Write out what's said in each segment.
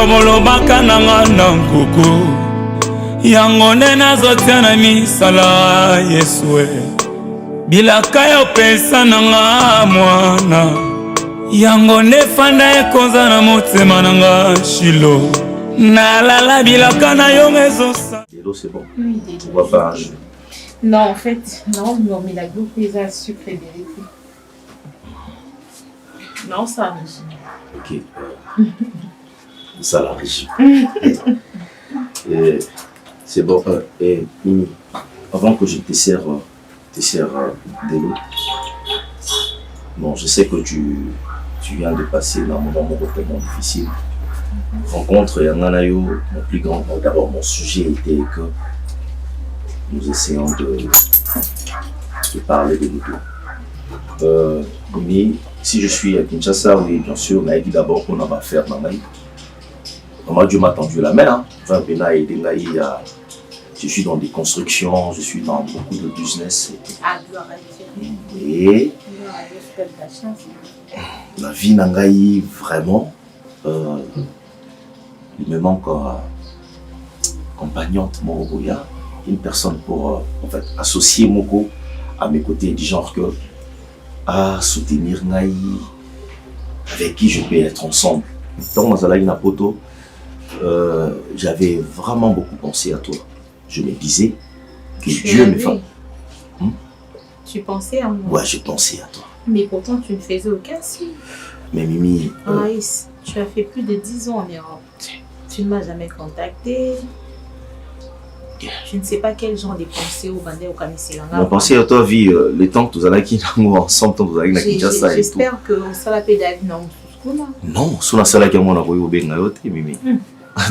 bolobaka nanga na nkuku yango nde nazotia na misala Yesu bilaka yopesa nanga mwana yango nde fanda ekonza na motema nanga Shilo nalala bilaka na yo ezosa. C'est bon. Oui, On va pas. Non, en fait, non, mais la groupe les a sucre et vérité. Non, ça arrive. Ok. Ça l'arrive. C'est bon. Et Mimi, avant que je te sers de l'eau, bon, je sais que tu viens de passer dans un moment tellement difficile. Rencontre Yanganayo, mon plus grand. D'abord, mon sujet était que nous essayons de parler de nous deux. Mais si je suis à Kinshasa, oui, bien sûr, on a dit d'abord qu'on va faire Mamaï. Moi, Dieu m'a tendu la main. Hein. Je suis dans des constructions, je suis dans beaucoup de business. Et la vie Nangaï, vraiment, il me manque compagnante Moroboya, une personne pour en fait, associer Moko à mes côtés, du genre que à soutenir Naï, avec qui je peux être ensemble. Dans ma poto, j'avais vraiment beaucoup pensé à toi. Je me disais que Dieu me fait. Tu pensais à moi? Ouais, je pensais à toi. Mais pourtant, tu ne faisais aucun signe. Mais Mimi... tu as fait plus de 10 ans en Europe. Tu ne m'as jamais contacté. Je ne sais pas quel genre de pensées au Bandé au Kamisilanga. Mon pensée à toi, vie, le temps que nous allons ensemble, nous allons Kinshasa. J'espère que ça va pédaler. Non, si on a ça là qui a mon envoyé au Bengayote, Mimi.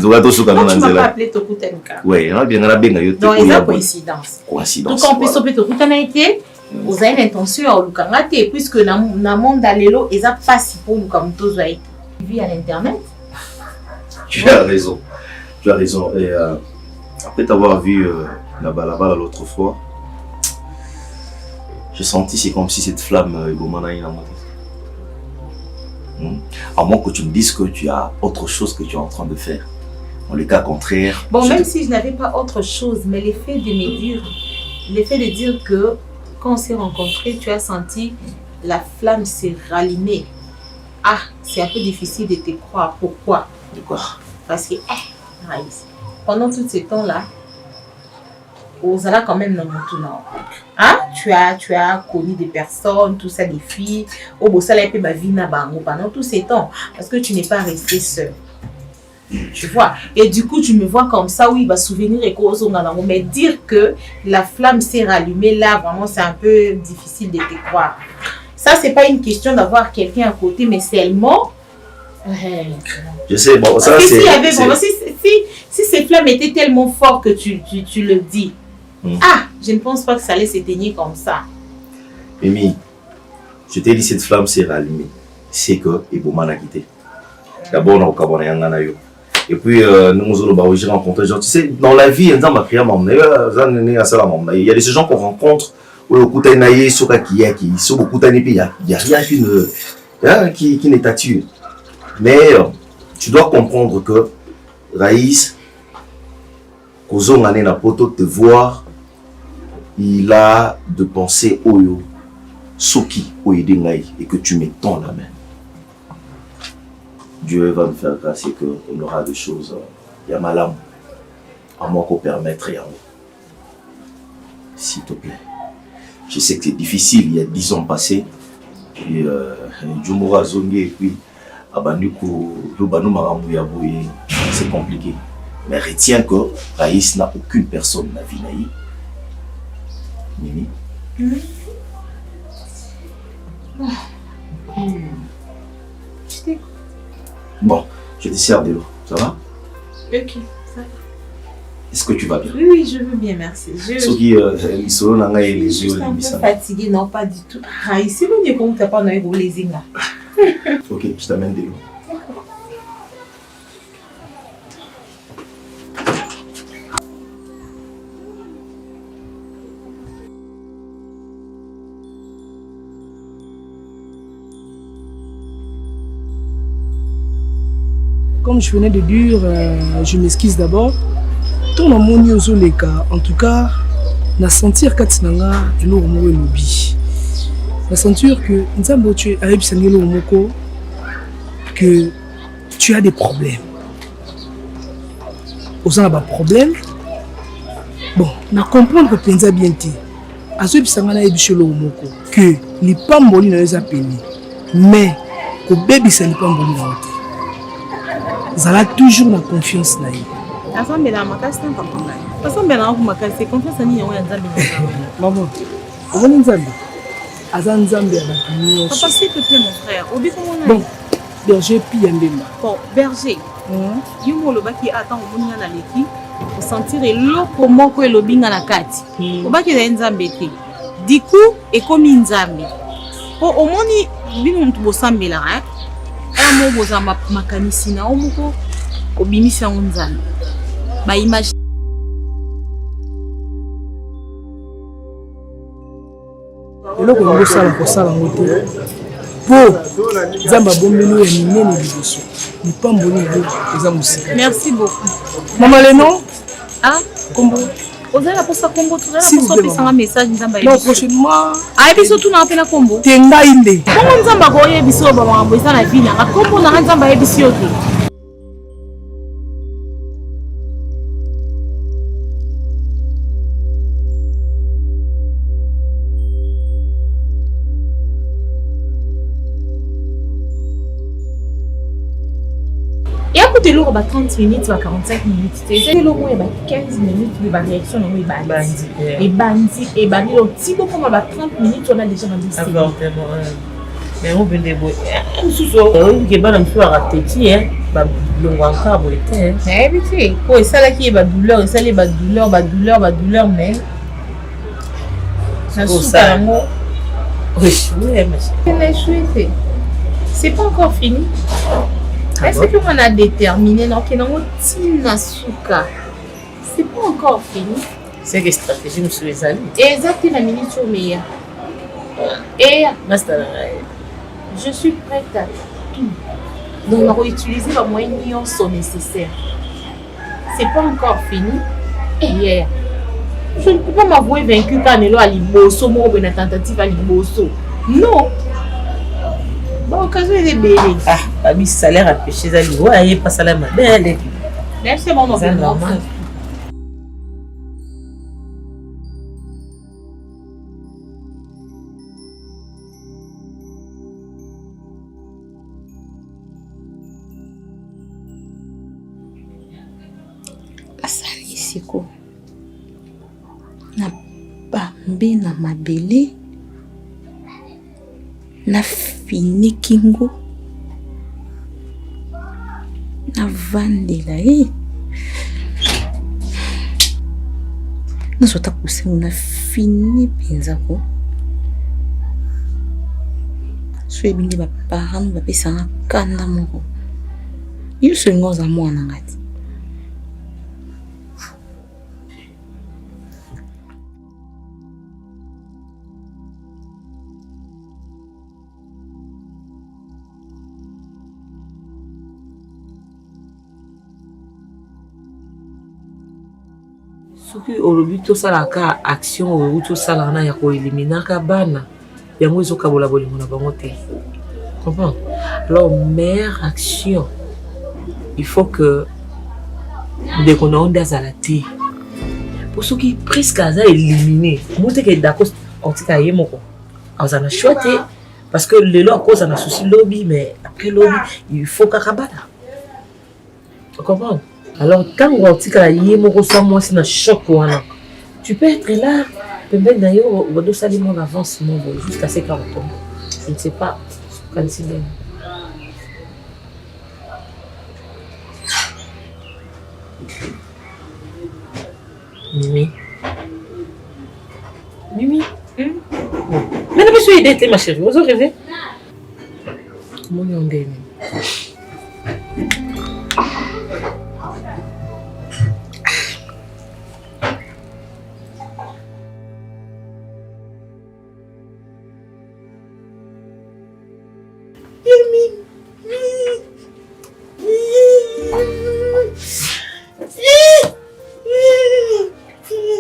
Donc, tu ne m'as pas appelé Tokutanika. Oui, on a bien Bengayote. Donc, il y a coïncidence. Coïncidence. Donc, on peut s'appeler Tokutanaïté. Vous avez l'intention de Lukangate, puisque dans le monde d'Alélo, ils n'ont pas si pour Lukamuto Zoaï. Tu vis à l'internet. Tu as raison. Tu as raison. Et après t'avoir vu là-bas l'autre fois, j'ai senti c'est comme si cette flamme est à moins que tu me dises que tu as autre chose que tu es en train de faire. Dans le cas contraire... Bon, même si je n'avais pas autre chose, mais l'effet de dire que quand on s'est rencontrés, tu as senti la flamme s'est rallumée. Ah, c'est un peu difficile de te croire. Pourquoi? De quoi? Parce que, pendant tout ce temps-là, Ozala quand même dans mon tournant. Hein? Tu as connu des personnes, tout ça, des filles. Au Bossala et ma vie pendant tous ces temps. Parce que tu n'es pas resté seul. Tu vois? Et du coup, tu me vois comme ça, oui, souvenir et cause. Mais dire que la flamme s'est rallumée là, vraiment, c'est un peu difficile de te croire. Ça, c'est pas une question d'avoir quelqu'un à côté, mais seulement. Je sais, bon, ça c'est. Si ces flammes étaient tellement fortes que tu le dis, je ne pense pas que ça allait s'éteigner comme ça. Mimi, je t'ai dit cette flamme s'est rallumée. C'est que Iboma n'a quitté. D'abord, on a Okabana Yanganayo. Et puis, nous allons rencontrer. Tu sais, dans la vie, il y a des gens qu'on rencontre où le coup naïe sur qui sont beaucoup il n'y a rien qui n'est tâtu. Mais tu dois comprendre que Raïs, Kozo Ngane na poto te voir, il a de penser Oyo, Soki, Oyedengaï, et que tu me tends la main. Dieu va me faire grâce et qu'on aura des choses. Il y a ma lame. À moi qu'on permettre. S'il te plaît. Je sais que c'est difficile, il y a 10 ans passés. Et Djumura Zongue et puis Abanuko, c'est compliqué. Mais retiens que Raïs n'a aucune personne dans la vie naïve. Mimi. Bon, je te sers de l'eau. Ça va? Ok, ça va. Est-ce que tu vas bien? Oui, je veux bien, merci. Je suis juste un peu fatiguée, non, pas du tout. Ici, vous ne comptez pas dans les zinga. Ok, je t'amène de l'eau. comme je venais de dire, je m'excuse d'abord. Ton amoni aux les cas, en tout cas, na sentir katinanga et l'eau moko lobby. Na sentir que nzambo tu arrives sangelo moko que tu as des problèmes. Aux a des problèmes. Bon, na comprendre que penza bien ti. Azo bisangana ebisholo moko que li pamboli na les appelés. Mais ko baby ça li pamboli na ote. Zala toujours la confiance na ye. Ensemble dans ma casse tant papa. Ensemble dans ma casse c'est confiance ni on nzambe. Maman, on nzambe. Azan nzambe ya batumio. Papa s'il te plaît mon frère, obi comment on a. Bon, berger piyambema. Bon, berger. Yumo lobaki attend au monia na leki. Pour sentir eloko moko elobinga na kati. Obaki na nzambe te. Diku ekomi nzambe. Po omoni bino mutu bosambela hein. Amo boza makanisi na omoko obimisa nzambe. Ba image eloko ngosala kosala ngote. Po nzambe abombeli ya minene liboso. Lipamboli na eza musika. Merci beaucoup. Maman Leno? Ah, Combo. Vous avez la poste à combo, vous avez la poste à message. Non, prochainement. Ah, et puis surtout, on a appelé la combo. Tenga inde. Comment on s'en va goyer biso baba mboisa na ville. A combo on a un zamba ebisi yote. Et à côté de l'eau, 30 minutes, 45 minutes. C'est l'eau, 15 minutes, de réaction, on est bandit. Et bandit, et bandit. Donc, si vous prenez 30 minutes, on a déjà bandit. Mais on vient de voir. On qui est pas dans le raté, le encore était. Eh bien, pour ça là qui est douleur, ça les douleur, mais. C'est pour ça. Oui, mais c'est pas encore fini. Est-ce qu'on a déterminé non que non tinasuka? C'est pas encore fini. C'est que stratégie nous les amis. Exactement la minute au meilleur. Et je suis prête à tout. Donc on va utiliser les moyens sont nécessaires. C'est pas encore fini. Et hier, je ne peux pas m'avouer vaincu quand Nelo a liboso, moi une tentative à liboso. Non. Bon, occasion est belle. Ah, babi salaire à pêcher à l'eau, aïe pas salaire ma belle. Merci mon nom. Asali siko. Na bambi na mabele. Na fini kingo na vandela na sota kusengo na fini penza ko so ebingi ba parents ba pesa kanda moko yuso ngoza mwana ngati soki olobi tosalaka action oyo tosalaka ya koeliminaka bana yango ezokabola bolingo na bango te. Comprends? Alors meilleure action il faut que ndeko na onde azala te po soki presque aza éliminé moteke d'accord otika ye moko azana choix te parce que lelo akoza na souci lobby mais après lobby il faut kaka bana. Tu comprends? Alors, quand on dit que moko soit moi c'est un choc tu peux être là, peut-être d'ailleurs on doit salir mon avancement jusqu'à ce qu'on tombe. Je ne sais pas quand c'est bien. Mimi. Mimi. Mais ne me suis aidée, ma chérie. Vous avez rêvé? Comment on dit?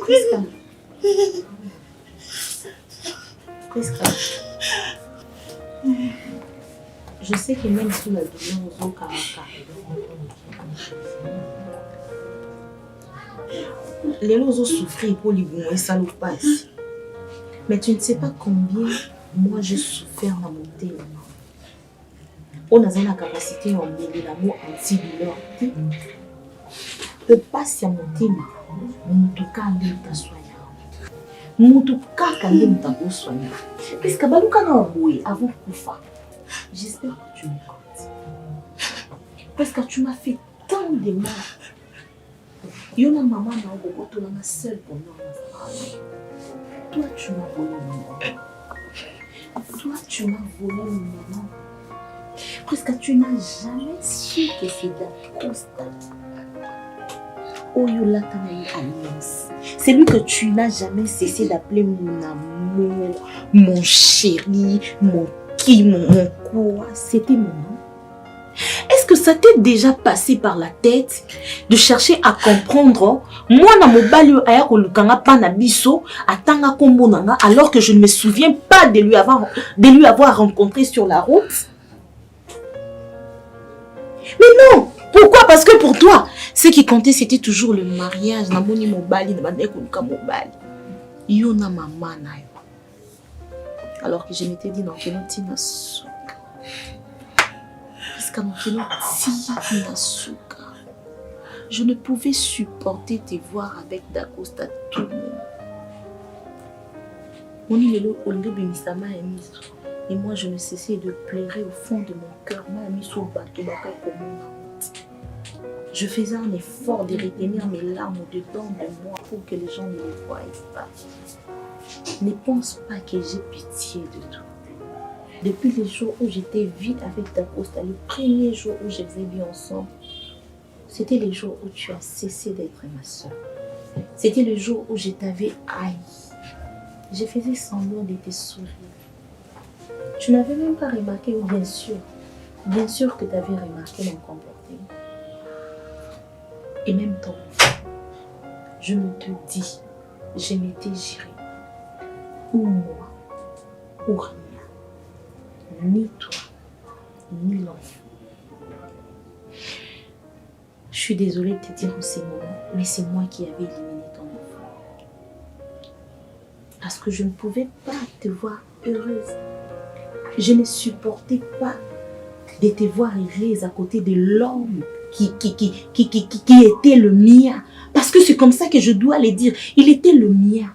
Priska. Priska. Je sais que même sous la douleur, au Karaka, les gens ont souffert pour les bons et ça nous passe. Mais tu ne sais pas combien moi j'ai souffert dans mon thème. On a la capacité en mêler l'amour anti-douleur. Le passe à mon thème, mutuka ndi mtaswanya. Mutuka kandi mtakuswanya. Parce que baluka na oboye avant kufa. J'espère que tu m'écoutes. Parce que tu m'as fait tant de mal. Yona maman na obokoto na seule pour nous. Toi tu m'as volé mon maman. Toi tu m'as volé mon maman. Parce que tu n'as jamais su que c'est la constate. C'est lui que tu n'as jamais cessé d'appeler mon amour, mon chéri, mon qui, mon quoi. C'était mon nom. Est-ce que ça t'est déjà passé par la tête de chercher à comprendre moi na mobali aya kolukanga pa na biso atanga kombo nanga alors que je ne me souviens pas de lui avoir rencontré sur la route? Mais non! Pourquoi? Parce que pour toi, ce qui comptait, c'était toujours le mariage. Namoni mobali, nabandeko luka mobali. Yona mama na yo. Alors que je m'étais dit, non, que non, tina souka. Parce que non, que non, tina souka. Je ne pouvais supporter te voir avec Dacosta tout le monde. Moni lelo olge bimisama ya miso. Et moi, je ne cessais de pleurer au fond de mon cœur. Ma miso bato baka komona. Je faisais un effort de retenir mes larmes au-dedans de moi pour que les gens ne les voient pas. Ne pense pas que j'ai pitié de toi. Depuis les jours où j'étais vide avec ta Costa, le premier jour où je faisais bien ensemble, c'était les jours où tu as cessé d'être ma soeur. C'était le jour où je t'avais haï. Je faisais semblant de te sourire. Tu n'avais même pas remarqué, ou bien sûr que tu avais remarqué mon comportement. Et même ton enfant, je me te dis, je m'étais gérée. Ou moi, ou rien. Ni toi, ni l'enfant. Je suis désolée de te dire en ces moments, mais c'est moi qui avais éliminé ton enfant. Parce que je ne pouvais pas te voir heureuse. Je ne supportais pas de te voir heureuse à côté de l'homme qui était le mien. Parce que c'est comme ça que je dois le dire. Il était le mien.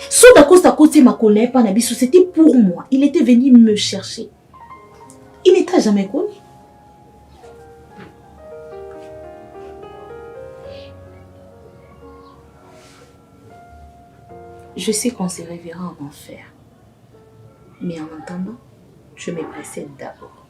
Sauf à cause ma connaît pas Nabiso, c'était pour moi. Il était venu me chercher. Il ne t'a jamais connu. Je sais qu'on se reverra en enfer. Mais en attendant, je me précède d'abord.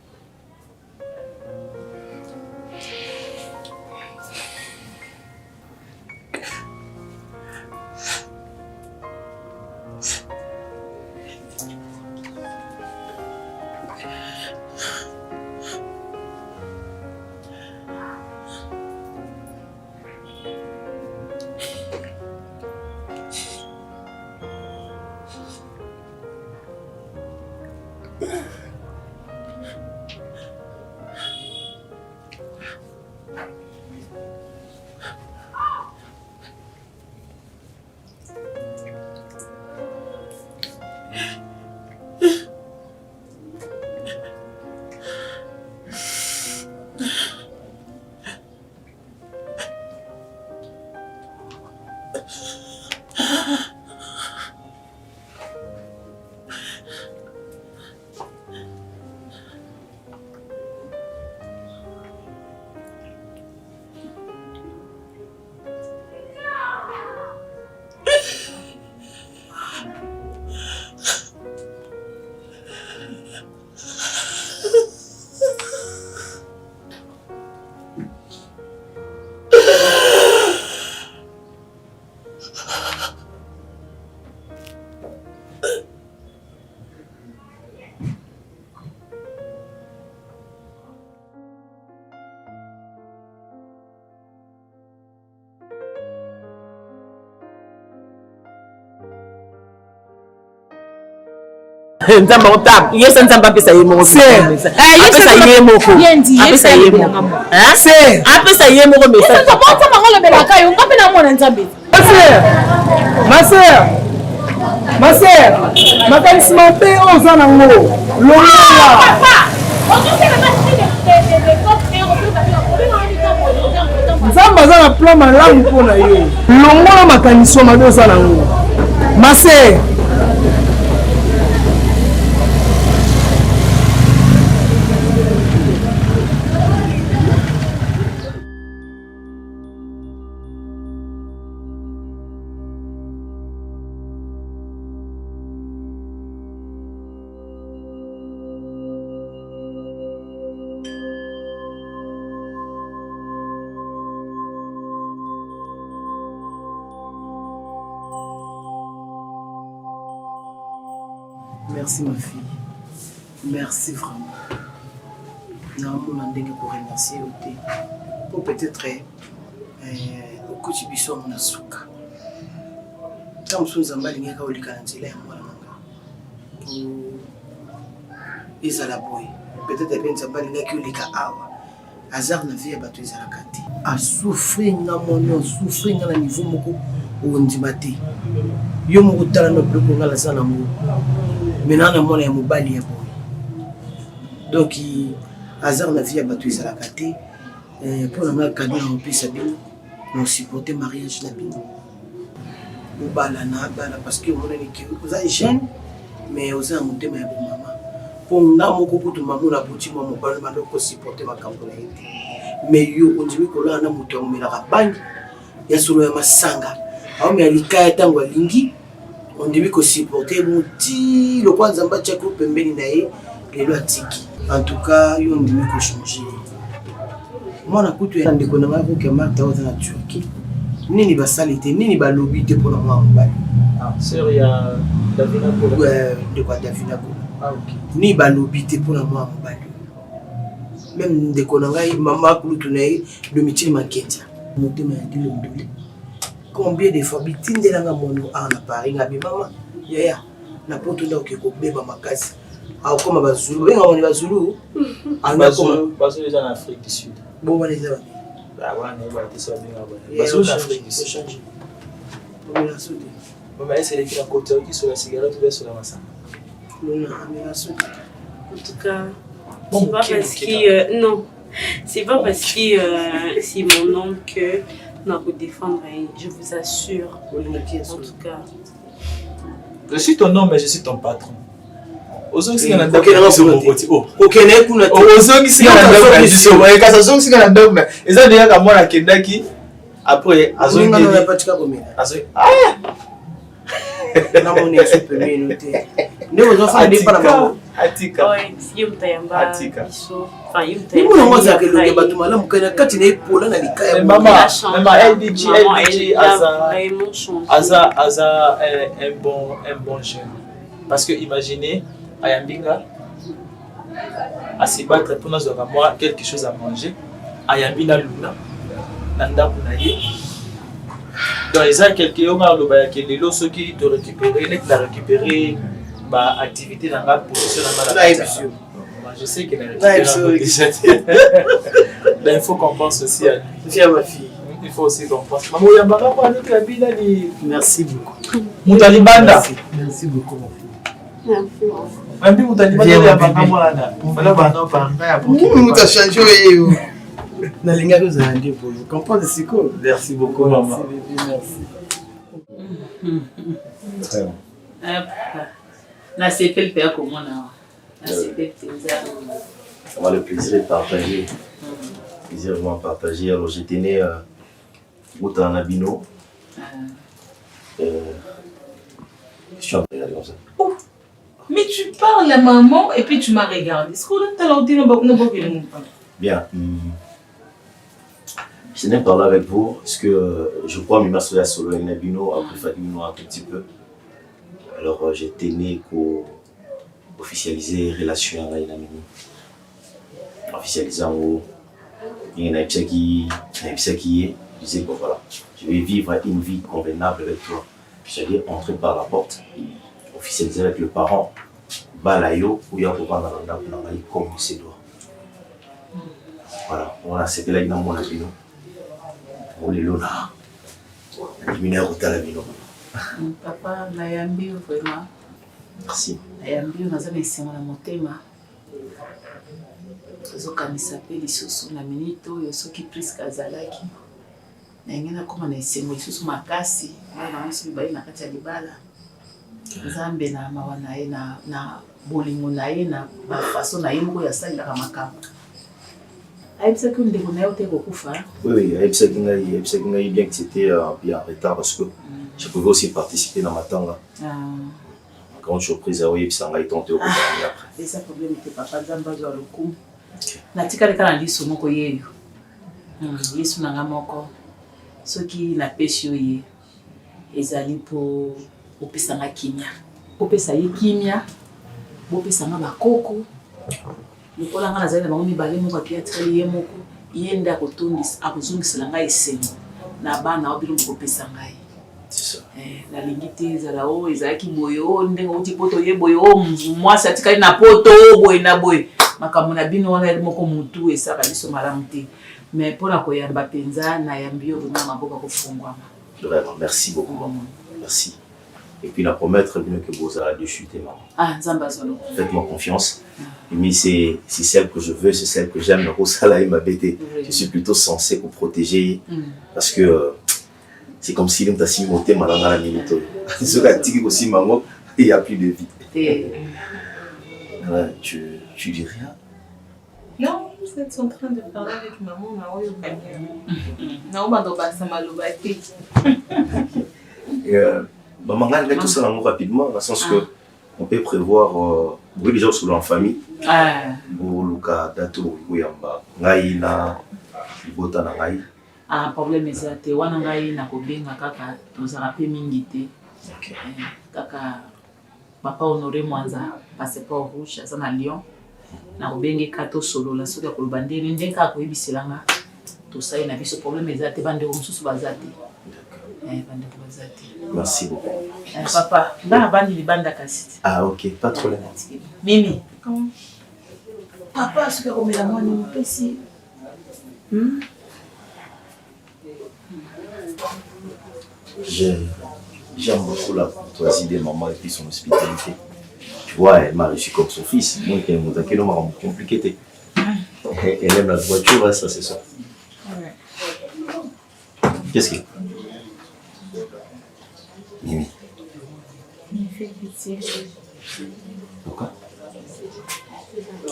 nzamba otap yesa nzamba pesa ye moko apesa ye moko apesa ye moko apesa ye moko message Comment ça va le belaka yo ngapena mona nzambe. Ma sœur, makanisi mpe oza nango longola nzambe aza na plan malamu mpona yo longola makanisi mabe oza nango ma sœur. Merci ma fille. Merci vraiment. Normalement, je vais remercier pour peut-être au quotidien mon asuka. Quand je suis en train de faire des peut-être que je vais faire hasard na vie bato ezalaka te a souffrir na mono souffrir na niveau moko ondima te yo moko tala na bloc ngala sana mo maintenant na mona ya mobali ya boy donc hasard na vie bato ezalaka te pour na cadeau na opesa bino na supporter mariage na bino mobala na bala parce que on est que vous êtes jeune mais vous êtes motema ya mama pour nga moko kutu mamu na buti mo mobala mando ko supporter makambo na yete mais yo ondimi ko la na muto mela ka bangi ya solo ya masanga au me alikaya tango lingi ondimi ko supporter muti le kwanza mbacha ko pembeni na ye lelo atiki en tout cas yo ondimi ko changer mona kutu ya ndeko na ngako ke marta oza na Turquie nini basalite nini balobi te pour moi mobali ah sœur ya Davina ko de quoi Davina ko ah ok ni balobi te pour moi mobali même de konanga mama kulutu na ye de mitili makenza motema ya dilo ndoli combien de fois bitindelanga mono na Paris ngabi mama yaya na poto nda okeko beba makasi au koma bazulu benga moni bazulu bazulu en Afrique du Sud bon bana za ba wana ba tisa benga ba bazulu en Afrique du Sud on la soude mama essaye de côté qui sur la cigarette ou sur la massa en tout cas c'est pas parce que non c'est pas parce que c'est mon nom que on peut défendre je vous assure en tout cas je suis ton homme mais je suis ton patron ozongi singa na ndako na soboti OK na kuna ozongi singa na ndako na soboti kasa ozongi singa na ndako eza déjà ka mwana kendaki après azongi na patika komena azongi na moni super noté ne vous fa des para mama atika ouais yo mtayamba biso enfin yo mtayamba ni mwana mwaza ke longe batu mala mukana kati na ipola na likaya mama LDG aza un bon jeune parce que imaginez ayambinga à se battre pour nous avoir quelque chose à manger ayambina luna nanda kunaye dans les ans quelques jours le ba que les lots qui te récupérer ba activité dans la position dans la je sais qu'il il faut qu'on pense aussi à ma fille il faut aussi qu'on pense maman yambaka kwa notre kabila ni merci beaucoup mutalibanda merci beaucoup mon fille Mambi mutalibanda yambaka mwana voilà bana panga ya pour muta changer yo na linga ko za ndi pour comprendre c'est quoi merci beaucoup maman merci très bon na CPL père comment na CPL on a le plaisir de partager plaisir vraiment partager alors j'étais né au Nabino je suis en train de regarder comme ça. Oh. Mais tu parles à maman et puis tu m'as regardé. Est-ce qu'on a dit bien. Je n'ai parlé avec vous parce que je crois que ma soeur Solo et Nabino a préféré nous un tout petit peu. Alors j'étais né pour officialiser relation avec Nabino. Officialiser en haut. Il y a qui je disais bon voilà, je vais vivre une vie convenable avec toi. J'allais entrer par la porte, officialiser avec le parent balayo ou ya kovanda na ndako na ngai comme il se doit. Voilà, on a sepelaki na mona bino olelo na ndimina ya kotala bino. Papa nayambi vraiment. Merci. Nayambi naza na esengo na motema tozokanisa mpe lisusu na minute oyo soki priske azalaki nange nakoma na esengo lisusu makasi na mosi mibali na kati ya libala nzambe na mawa na ye na bolingo na ye na bafaso na ye moko oyo asalelaka makambo ayebisaki ndeko na ye ote kokufa. Oui, ayebisaki ngai bien que c'était bien en retard parce que je pouvais aussi participer dans ma tanga. Grande surprise à oyebisa ngai tonte okokani après. C'est ça problème te papa nzambe azwa lokumu natikali kaka na liso moko yeyo yesu nanga moko soki napesi yo ye ezali mpo opesanga kimia opesa ye kimia bopesanga bakoko lokola nga nazali na bango mibale moko api atikali ye moko ye nde akozongisela ngai esengo na bana oyo bino bokopesa ngai nalingi te ezala oyo ezalaki boye oyo ndenge outi poto ye boye oyo mwasi atikali na poto oyo boye na boye makambo na bino wana eli moko mutu esaka biso malamu te mais mpona koyamba mpenza nayambi yo vraimen maboko akofungwama. Vraiment, merci beaucoup. Merci. Et puis la promettre que vous allez chuter, maman. Ah, nzamba zolo. Faites-moi confiance. Mais c'est celle que je veux, c'est celle que j'aime. Rosala m'a bêté. Je suis plutôt censé vous protéger parce que c'est comme si l'on t'a simoté malin dans la minute. Ce qu'a dit aussi maman, il n'y a plus de vie. Tu dis rien? Non, vous êtes en train de parler avec maman, maman, on va tout ça rapidement, dans le sens que on peut prévoir, oui, déjà sur la famille, pour le cas d'Ato, Yamba, Naïna, Bota Nanaï. Ah, problème c'est que wana ngai na kobenga kaka tozala pe mingi te. Kaka papa Honoré Mwanza passeport rouge ça na Lyon. Na kobenga kato solo la soka ko bandeli ndenga ko ebiselanga. To ça na biso problème c'est que bande mususu bazati. Bande bazati. Merci beaucoup. Papa, na bandi libanda kasi. Ah OK, pas de problème. Mimi. Comment? Papa soka ko mela mwana mpesi. J'aime beaucoup la courtoisie des mamans et puis son hospitalité. Tu vois, elle m'a reçu comme son fils. Donc, elle m'a dit compliqué. Elle aime la voiture, ça c'est ça. Qu'est-ce qu'il y a? Mimi. Il me fait pitié. Pourquoi?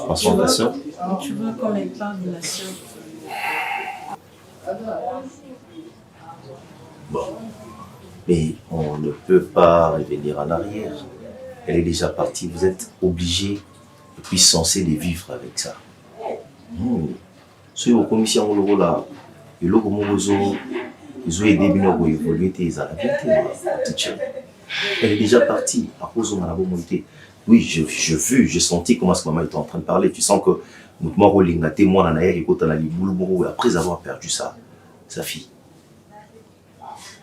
Parce qu'on la soeur. Tu vois comme elle parle de la soeur. Bon. Mais on ne peut pas revenir en arrière. Elle est déjà partie. Vous êtes obligé et puis censé de vivre avec ça. Si vous commissaire là, ils ont aidé à évoluer. Elle est déjà partie à cause de la bonté. Oui, j'ai senti comment ce maman était en train de parler. Tu sens que après avoir perdu sa fille.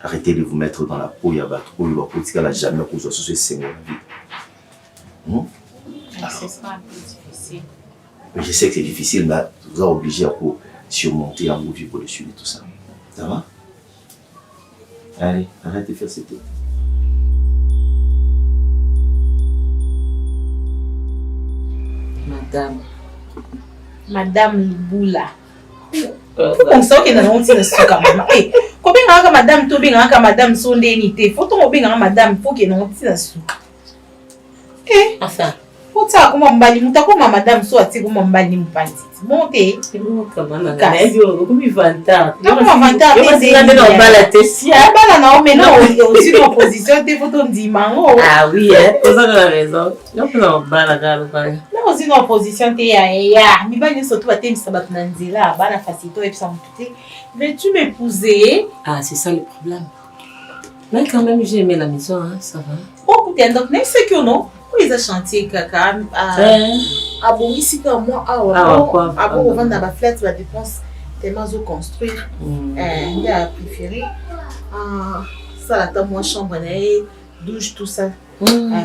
Arrêtez de vous mettre dans la peau, il y a politique, elle n'a jamais posé ce Seigneur la vie. Ce sera un peu difficile. Mais je sais que c'est difficile, mais vous êtes obligé à surmonter un mot vivre dessus et tout ça. Ça va? Allez, arrête de faire cette tête. Madame Liboula. Comme ça, ok, nous avons dit ça quand même. Combien de madame, tout bien, madame, son dénité. Faut qu'on bien, madame, faut que nous dit ça. Enfin. Faut ça, comment m'bali, nous t'as comment madame soit, c'est comment m'bali m'pandi. Montez. Comment il va entendre? Comment vantar? On va la tessia. Non, mais non, aussi une opposition, des photos d'Imango. Ah oui, vous avez raison. Non, pas la gare. Non, aussi une opposition, t'es ya. Mi va surtout à thème sabat nanzila, bah la facilité et puis ça me veux-tu m'épouser? Ah, c'est ça le problème. Mais quand même, j'ai aimé la maison, hein, ça va. Oh, écoutez, donc, même ceux qui ont, ils ont chanté caca. Ah bon, ici, comme moi, ah bon, on vend dans la flat, la dépense tellement aux construire. Il a préféré. Ça, la table, moi, chambre, douche, tout ça.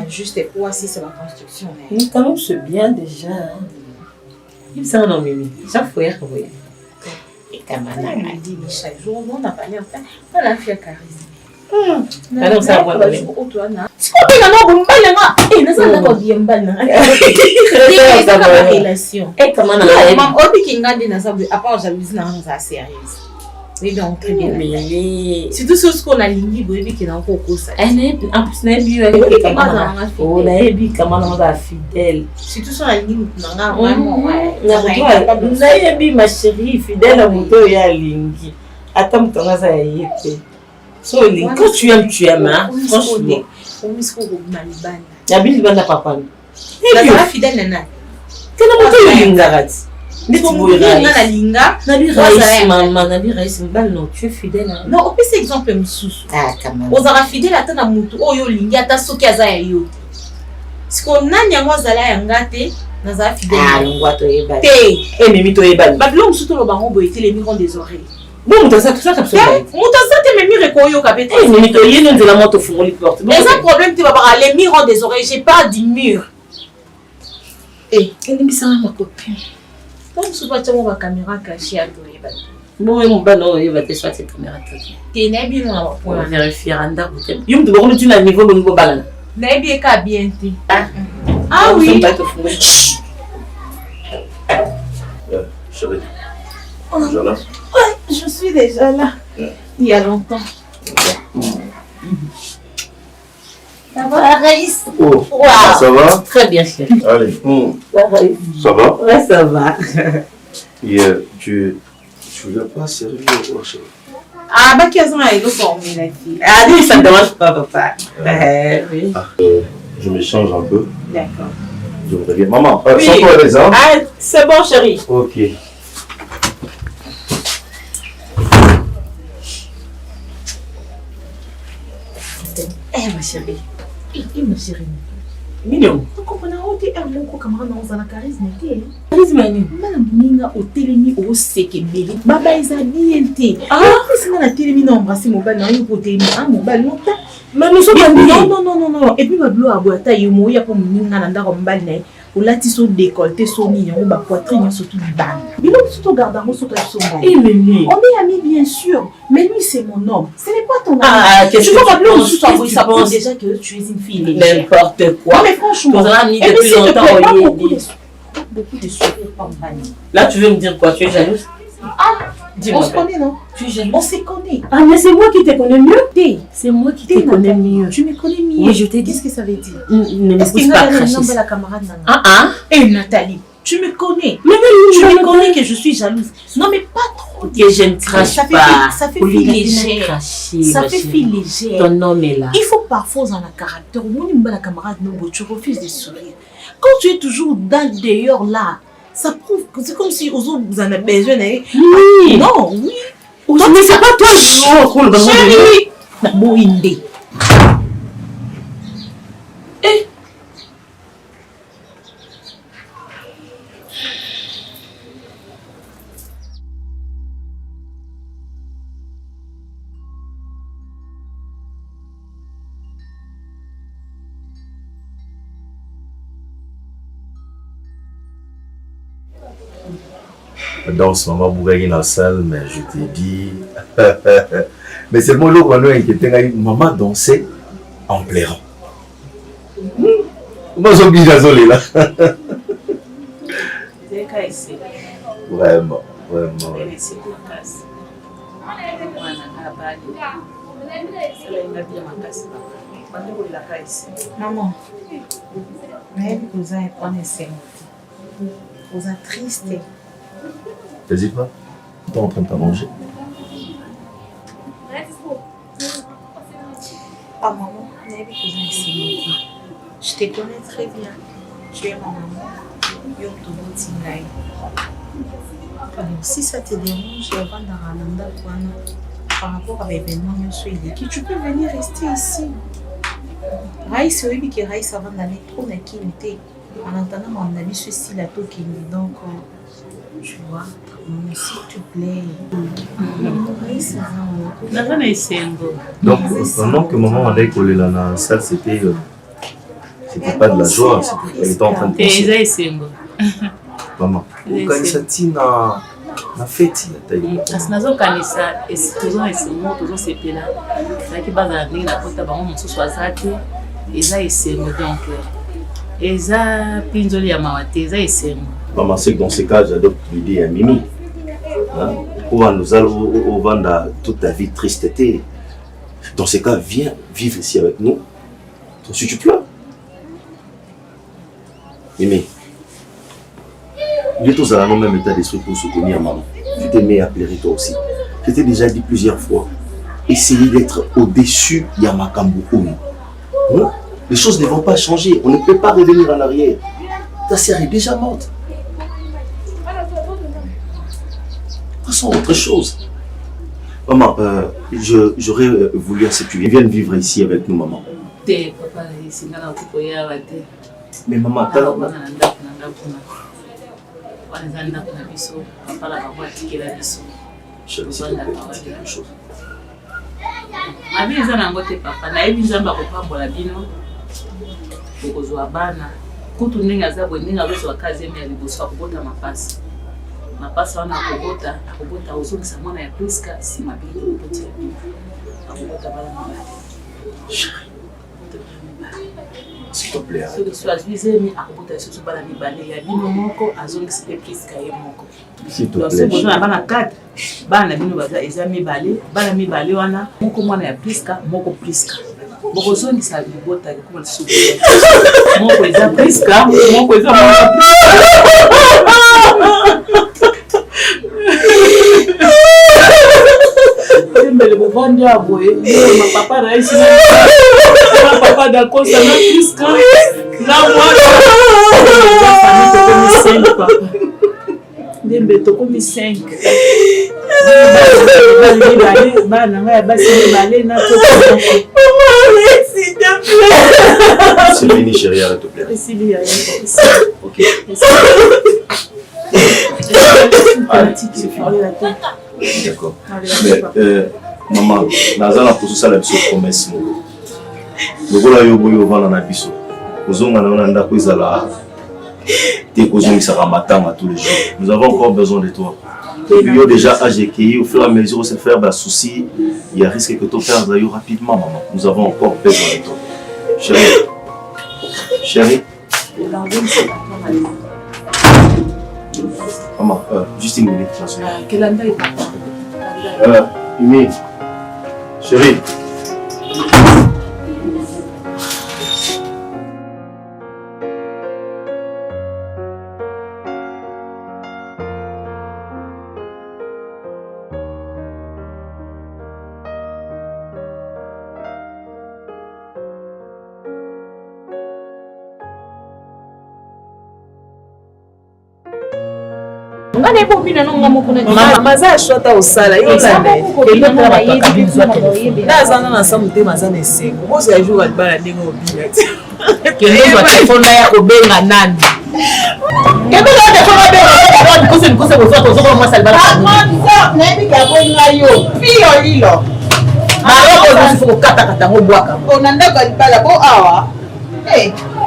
Juste pour assister à la construction. Mais quand même, c'est bien déjà. Il me semble non, Mimi. Ça faut y avoir. Et Kamana a dit, chaque jour, on a parlé enfin. On a fait charisme. Alors, ça va aller. Si on peut y avoir un bal, il ne s'en a pas bien bal. C'est la relation. Et comment on a fait? On qui n'a pas de à part jalousie, non, ça sérieuse. Oui, donc très bien. Surtout ce qu'on a ligné, oui, qui n'a pas encore ça. En plus, n'a pas oh, n'a comment on a fidèle. Surtout sur la ligne, non, vraiment, ouais. N'a pas ma chérie, fidèle à mon dos et à Lingi. Attends, tu as y été. So, quand tu aimes, hein, franchement. On me trouve au Maliban. La bille va n'a pas parlé. La fille fidèle, nana. Quel est mon Linga? La linga, non, tu es fidèle. Non, on peut cet exemple, ah, quand même. On sera fidèle à ton amour. Oh, yo, linga, ta soki aza yo. Si on a nyango zala yangate, naza fidèle. Ah, l'ongoato eba. Te. Eh, mais mito eba. Babylon, surtout le baron, boité les migrants des oreilles. Bon, ça, tout ça, comme ça. Te me mire koyo kapete. Eh, mais mito yé, non, de la moto fumon les portes. Mais un problème, tu vas voir les migrants des oreilles. J'ai pas du mur. Eh, elle me sent ma copine. Donc, souvent, tu as ma caméra cachée à toi. Bon, mon banon, il va te soit cette caméra. Tu n'es bien pour vérifier un d'arbre. You me demande tu n'as niveau de nouveau balan. N'est bien qu'à bien. Ah oui. Chérie, déjà là? Ouais, je suis déjà là. Il y a longtemps. Ça va, Raïs? Oh, wow. Ça va? Très bien, chérie. Allez. Ça va? Ouais, ça va. Et tu voulais pas servir au chérie? Ah, bah, qu'est-ce qu'on a eu formé la fille? Ah, oui, ça ne dérange pas, papa. Oui. Je me change un peu. D'accord. Je voudrais bien. Maman, oui. sans toi les hommes. Ah, c'est bon, chérie. Ok. Eh, ma chérie. Ma chérie. Mignon. Vous comprenez où tu es mon camarade dans la charisme? Charisme, madame Ninga au télémi au sekemeli. Baba Isabie. Ah, c'est dans la télémi non embrasser mon bal non pour télémi ah mon bal non. Mais nous sommes non. Et puis Bablo a boita yomo ya pour Ninga nanda comme bal né. Ou là tu so décolleté so ni on ba poitrine surtout du ban. Mais l'autre surtout gardant surtout son bal. Et Mimi. On est amis bien sûr, mais lui c'est mon homme. Ce n'est pas ton homme. Ah, qu'est-ce que tu penses? Ça prouve déjà que tu es une fille légère. N'importe quoi. Non mais franchement. On a mis depuis longtemps. Beaucoup de sourires comme Fanny. Là, tu veux me dire quoi? Tu es jalouse? Ah, on se connaît, non? Tu es jalouse? On se connaît. Ah, mais c'est moi qui te connais mieux. C'est moi qui te connais mieux. Tu me connais mieux. Oui, je t'ai dit. Qu'est-ce que ça veut dire? Ne me pousse pas à cracher. La camarade Nana. Ah. Et Nathalie, tu me connais. Mais tu me connais que je suis jalouse. Non, mais pas trop. Que je ne crache pas. Ça fait fille légère. Ça fait fille légère. Ton homme est là. Il faut parfois dans le caractère. Au moins, la camarade Nobo, tu refuses de sourire. Quand tu es toujours dans le dehors là, ça prouve que c'est comme si aux autres vous en avez besoin. Oui. Non, oui. Mais c'est pas toi, chérie. Moïndé. Dans ce moment, Bougaï est dans la salle, mais je t'ai dit. Mais c'est le mot qu'on a inquiété. Maman dansait en pleurant. Moi, j'ai oublié d'azoler là. Vraiment. Maman, mais vous avez vous êtes triste. Vas-y pas. Tu es en train de manger. Ah maman, je te connais très bien. Tu es mon maman. Alors si ça te dérange, par rapport à l'événement, tu peux venir rester ici. Raïs, oui, que Raïs avant d'aller trop n'inquiéter. En entendant mon ami, ceci là, tout qui me donc, tu vois. S'il te plaît. Donc, pendant que maman a décollé dans la salle, c'était C'était pas de la joie, elle était en train de penser. Maman, ukanisa tina na feti ya tayi. Kasi nazokanisa tozoesengo tozosepela ezalaki bazala ndenge nakota bango mosusu aza te eza esengo donc eza mpinzoli ya mawa te eza esengo. Maman, c'est que dans ce cas, j'adopte l'idée à Mimi. Hein? Nous allons vendre toute ta vie tristeté. Dans ce cas, viens vivre ici avec nous. Toi aussi, tu pleures. Mimi, nous tous dans le même état d'esprit pour soutenir maman. Tu t'es mis à pleurer toi aussi. Je t'ai déjà dit plusieurs fois. Essayez d'être au-dessus de Yamakambu. Hein? Les choses ne vont pas changer. On ne peut pas revenir en arrière. Ta sœur est déjà morte. Passons à autre chose. Maman, j'aurais voulu à ce que tu viennes vivre ici avec nous, maman. Mais maman, t'as je vais essayer de te dire quelque chose. Kutu ndenge aza boye ndenge azozwa kazeme ya liboso akobota mapasi mapasi wana akobota ozongisa mwana ya Priska nsima bino oboti ya bino akobota bana mibale s'il te plaît soki so azwizemi akobota lisusu bana mibale ya bino moko azongisa mpe Priska ye moko so bozo na bana 4 bana bino baza eza mibale bana mibale wana moko mwana ya Priska moko Priska bokozongisa libota ekoma lisusu moko eza Priska moko eza mwana Mbele bovandi ya boye mapapa na esi na papa dakosa na Priska na mwana famille tokomi 5 papa ndembe tokomi 5 bana nga ya basi mibale na c'est fini chérie, arrête de pleurer. Ok. C'est fini. D'accord. Mais maman, nazala pour ça la biso promesse mo. Lokola yo boyo vana na biso. Kozonga na nda ko izala te kozonga sa matanga tous les jours. Nous avons encore besoin de toi. Et puis déjà âgé qui au fur et à mesure se faire des soucis, il y a risque que tu perdes d'ailleurs rapidement maman. Nous avons encore besoin de toi. Chérie. Chérie. Maman, juste une minute. Imi. Chérie. Ngane po pina nonga moko na mama za shota osala yo tande kelo tala bataka bizwa telefone na zana na samu te mazana esengo bozo ya jour albala ndenge obila kelo ba telefone ya kobenga nani kebe la telefone benga ko kose bozo to zoko mwa salbala na ebi ka bonga yo pio lilo maro ko zifu ko kata kata ngo bwaka ona ndako albala bo awa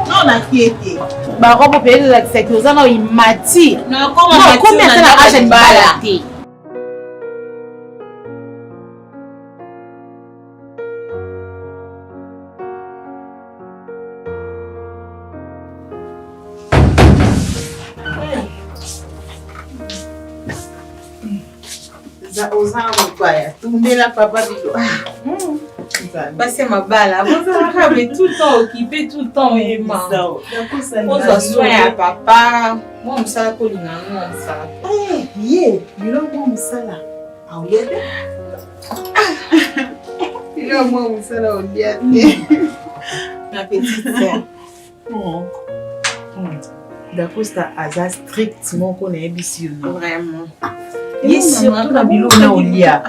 non na kiete barobo pele la sécurité na imati na koma mati na age bala ti za ozama kwa ya tumbela papa bito Passez ma balle. Vous avez tout le temps occupé, tout le temps. On doit soigner à papa. Moi, je suis là pour lui. Ma petite sœur. Dacosta a strictement qu'on est ici. Vraiment. Et surtout la bilo na olia.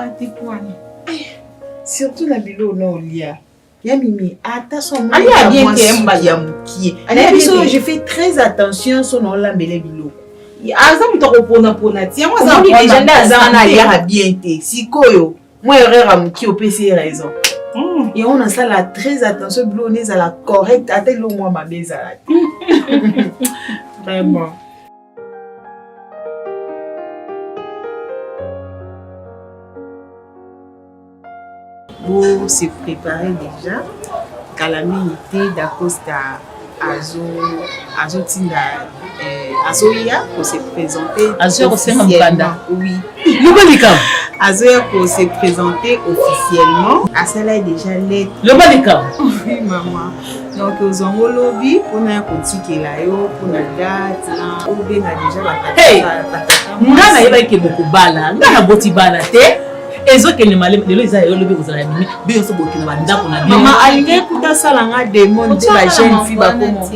Surtout la bilo na olia. Ya mimi attention moi ya bien kemba ya mukie. Je fais très attention sur non la mbele bilo. Aza mutoko pona pona ti moi ça déjà ndaza na ya bien te. Sikoyo moi erreur mukie au PC raison. Et on a ça là très attention, blonde à la correcte, à tel moins ma maison là. Vraiment. Vous se préparez déjà. Calamité d'Acosta Azoya pour se présenter officiellement. Oui. Azoya pour se présenter officiellement. Asala est déjà lettre. Oui, maman. Donc, aux hommes au lobby, pour nous continuer là, pour nous date, on a déjà la tata. Hey, ngana yeba ke beaucoup bala, ngana boti bala te. Ezo ke ne malem de loza yo lobby kozala mimi, bi so bokina banda ko na bi. Maman alinga kuta sala nga demande de la jeune fille ba komo.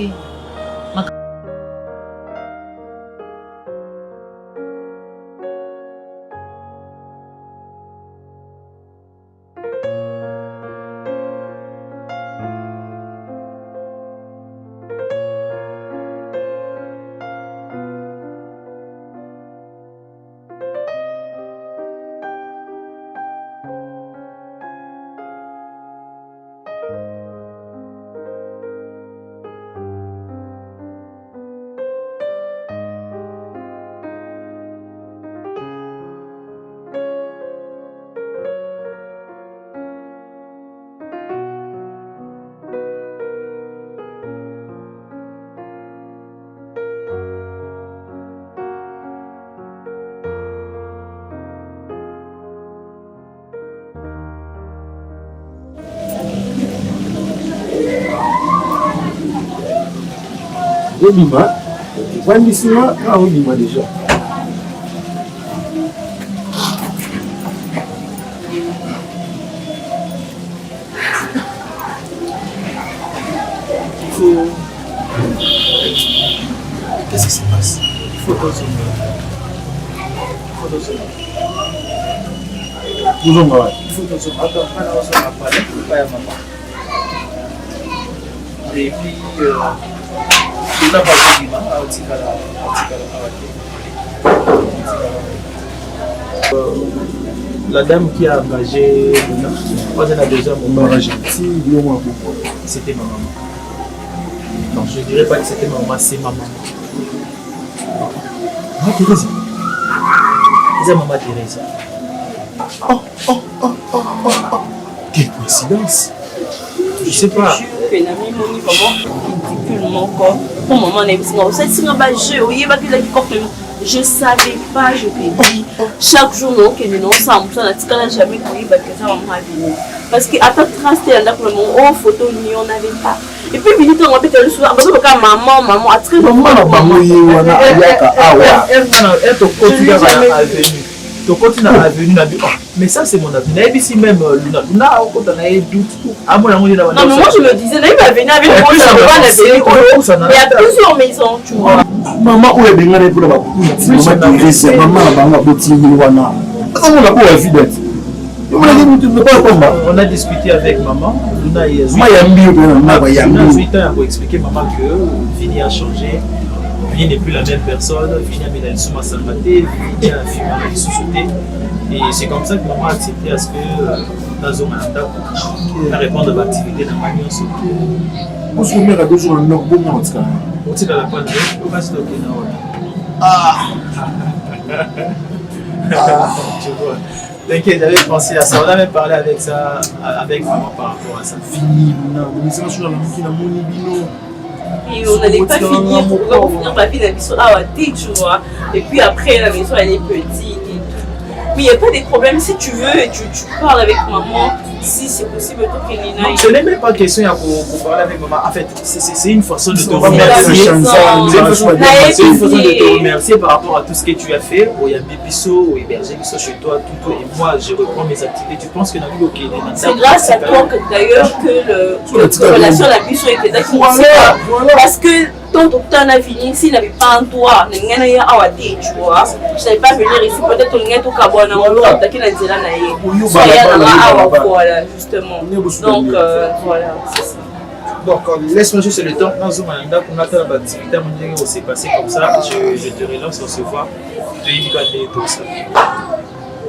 Olima, Wandissima, ah Olima déjà. Qu'est-ce qui se passe? Il faut doser. Il faut doser. Attends, on va parler, pas à maman. Et puis, la dame qui a engagé moi elle a déjà mon mariage. C'était ma maman. Non, je ne dirais pas que c'était ma maman, c'est ma maman. Maman Thérèse. C'est maman Thérèse. Oh. Quelle coïncidence. Je sais pas. Je savais pas, je te dis. Chaque jour, nous ensemble, on a jamais connu parce que à ta trace, on photo, on n'avait pas. Et puis, il on appelle le soir, maman, à très mais ça c'est mon avenir. Ici même Luna, on a doute. Non, mais moi je me disais, là il va venir avec moi, il y a plusieurs maisons, tu vois. Maman, où est bien pour la on a discuté avec maman. Luna il y a 8 ans pour expliquer maman que Vini a changé. Vini n'est plus la même personne. Vini a mis la souma salmaté. Vini a fumé la sous-sauté. Et c'est comme ça que maman a accepté à ce que Nazo Mananda va répondre à l'activité de la Magnon. On se met à 2 jours en Nord, bon moment. On tire à la pointe, on va stocker. Tu vois. T'inquiète, j'avais pensé à ça. On a même parlé avec ça, avec maman par rapport à ça. Fini, on est sur la monnaie. Et on n'allait pas finir pour finir ma vie dans la maison. Ah, tu vois. Et puis après, la maison elle est petite. Mais il n'y a pas de problème si tu veux et tu parles avec maman, si c'est possible. Ce n'est même pas question pour parler avec maman. En fait, c'est une façon de te remercier. C'est une façon de te remercier par rapport à tout ce que tu as fait. Au Yambibiso, au Héberger-Bisso chez toi, tout. Et moi, je reprends mes activités. Tu penses que dans le vie, c'est grâce à toi d'ailleurs que la relation à la Bisso était d'accord. Parce que ton docteur n'a fini, s'il n'avait pas en toi, tu vois, je n'allais pas venir ici, peut-être que tu n'avais pas voilà, justement. Donc, voilà, c'est ça. Donc, laisse-moi juste le temps. Dans un mandat, on a fait l'activité, on s'est passé comme ça. Je te relance, on se voit. Je te dis tout ça.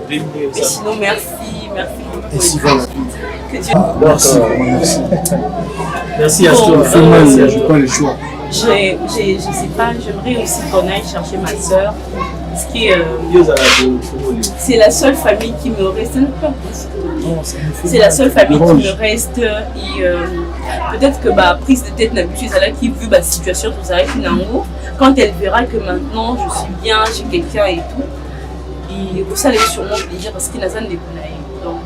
Mais sinon, merci Merci beaucoup. Merci, voilà. Que Dieu... Merci, vraiment merci. Merci à Bon, Ça fait mal, je n'ai pas le choix. Je sais pas, j'aimerais aussi qu'on aille chercher ma soeur. Parce que c'est la seule famille qui me reste. C'est la seule famille qui me reste. Et peut-être que ma prise de tête n'habitude, c'est là qui vu ma situation, tout ça, quand elle verra que maintenant je suis bien, j'ai quelqu'un et tout, et ça elle est sûrement plaisir parce qu'il n'a pas de découvrir. Donc,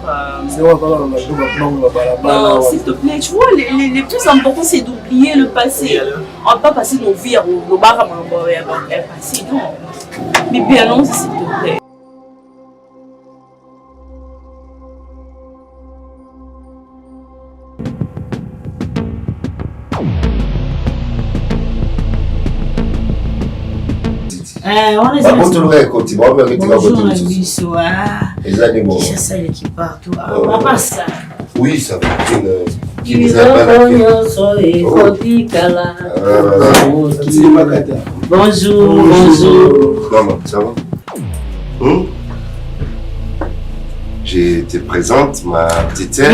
non, s'il te plaît, tu vois, les plus importants c'est d'oublier le passé. On ne va pas passer nos vies au bar à passer, non. Mais bien non, s'il te plaît. Bonjour oui, ça va. Bonjour, bonjour. Maman, ça va? Je te présente ma petite sœur.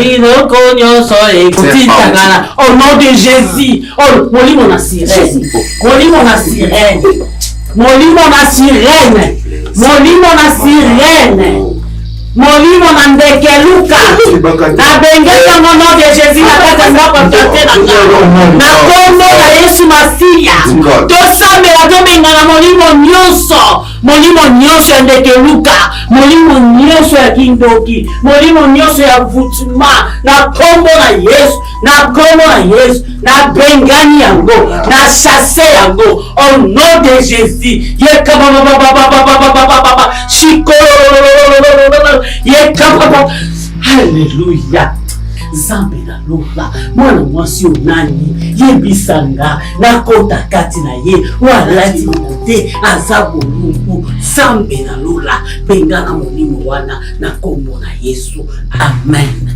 Au nom de Jésus. Oh, mon lit, mon sirène. Mon lit, mon sirène. Mon lit, mon sirène. Mon lit, mon sirène. Molimo na ndeke luka na bengeza mon nom de Jésus na kata ndako tate na kombo na Yesu Masiya tosambela tobenga na molimo nyonso ya ndeke luka molimo nyonso ya kindoki molimo nyonso ya vutuma na kombo na Yesu na bengani yango na chasse yango au nom de Jésus yeka baba shikolo yekapapa. Haleluya. Zambe na lola mwana mwasi onani yebisanga nakota kati na ye walati mote azabo luku zambe na lola bengana molimo wana na kombo na Yesu. Amen.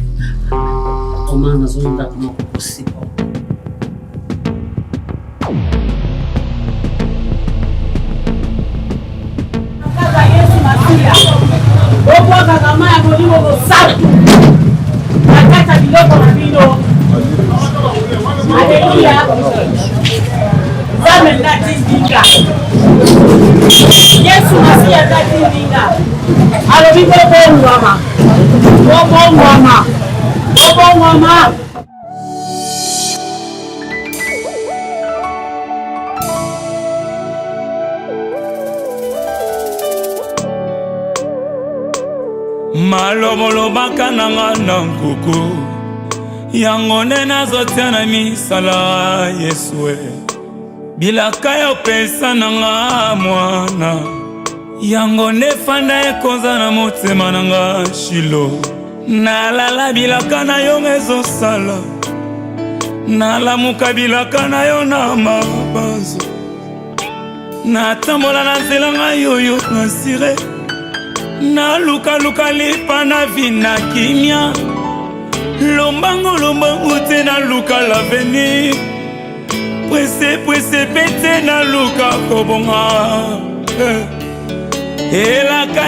Komana zonda kama possible. Obwaka kama ya molimo bosatu nakata biloko na bino. Haleluya. Zame ndati ndinga Yesu Masiya ndati ndinga alobi bobongwama. Malomolobaka nanga na nkuku yango nde nazotia na misala Yesue bilaka ya opesa nanga mwana yango nde fanda ekonza na motema nanga Shilo nalala bilaka na yo ezosala nalamuka bilaka na yo na mabanzo natambola na nzela nga yoyo nasire na luka lipa na vina kimia lombango te na luka l'avenir presse pete na luka kobonga elaka